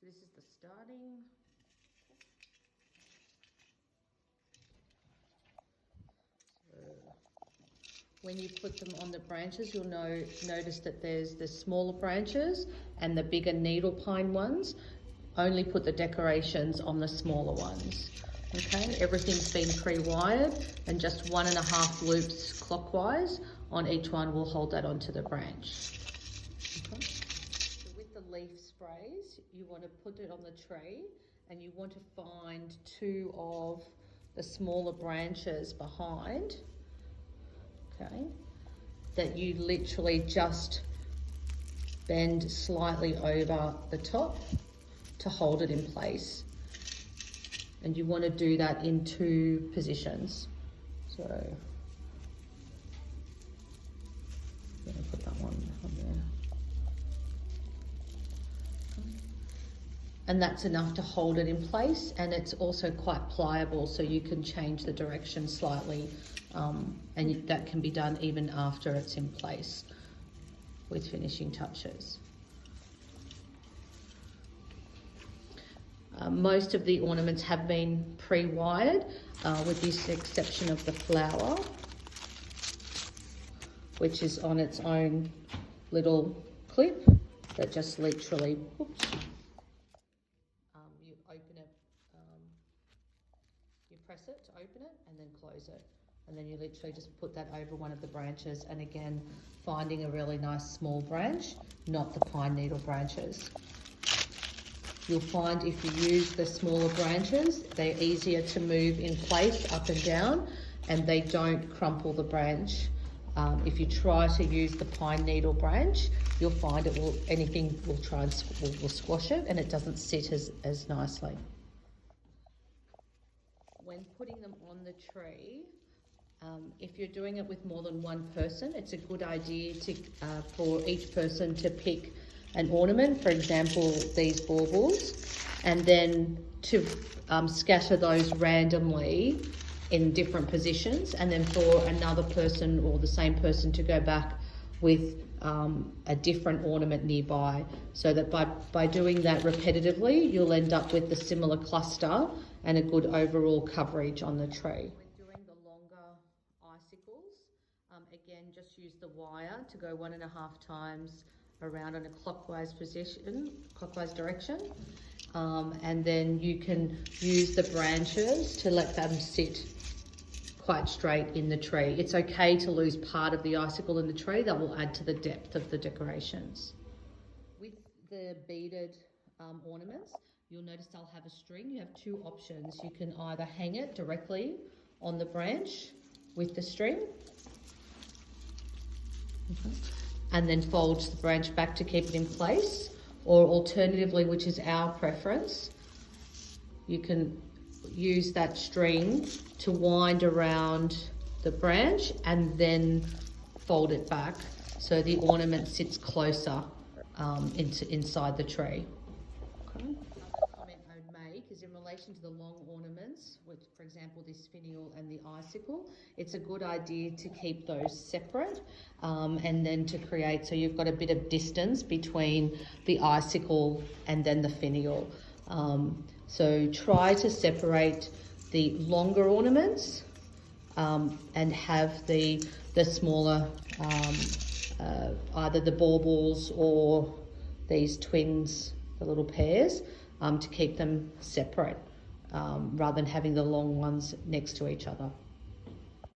So this is the starting. When you put them on the branches, you'll notice that there's the smaller branches and the bigger needle pine ones. Only put the decorations on the smaller ones. Okay, everything's been pre-wired, and just 1.5 loops clockwise on each one will hold that onto the branch. Okay. So with the leaf sprays, you want to put it on the tree, and you want to find 2 of the smaller branches behind. Okay, that you literally just bend slightly over the top to hold it in place. And you want to do that in 2 positions. So I'm going to put that one on there. And that's enough to hold it in place, and it's also quite pliable, so you can change the direction slightly, and that can be done even after it's in place with finishing touches. Most of the ornaments have been pre-wired, with the exception of the flower, which is on its own little clip that just literally, oops, you open it, you press it to open it and then close it. And then you literally just put that over one of the branches, and again, finding a really nice small branch, not the pine needle branches. You'll find if you use the smaller branches, they're easier to move in place up and down, and they don't crumple the branch. If you try to use the pine needle branch, you'll find anything will try and will squash it, and it doesn't sit as nicely. When putting them on the tree, if you're doing it with more than one person, it's a good idea for each person to pick an ornament, for example, these baubles, and then to scatter those randomly in different positions, and then for another person or the same person to go back with a different ornament nearby, so that by doing that repetitively, you'll end up with a similar cluster and a good overall coverage on the tree. When doing the longer icicles, again, just use the wire to go 1.5 times around in a clockwise direction, and then you can use the branches to let them sit quite straight in the tree. It's okay to lose part of the icicle in the tree. That will add to the depth of the decorations. With the beaded ornaments, you'll notice they'll have a string. You have 2 options. You can either hang it directly on the branch with the string, and then fold the branch back to keep it in place, or alternatively, which is our preference, you can use that string to wind around the branch and then fold it back so the ornament sits closer inside the tree. Okay. Another comment I would make is in relation to the long ornaments, which, for example, this finial and the icicle, it's a good idea to keep those separate, and then to create, so you've got a bit of distance between the icicle and then the finial. So try to separate the longer ornaments and have the smaller, either the baubles or these twins, the little pairs, to keep them separate rather than having the long ones next to each other.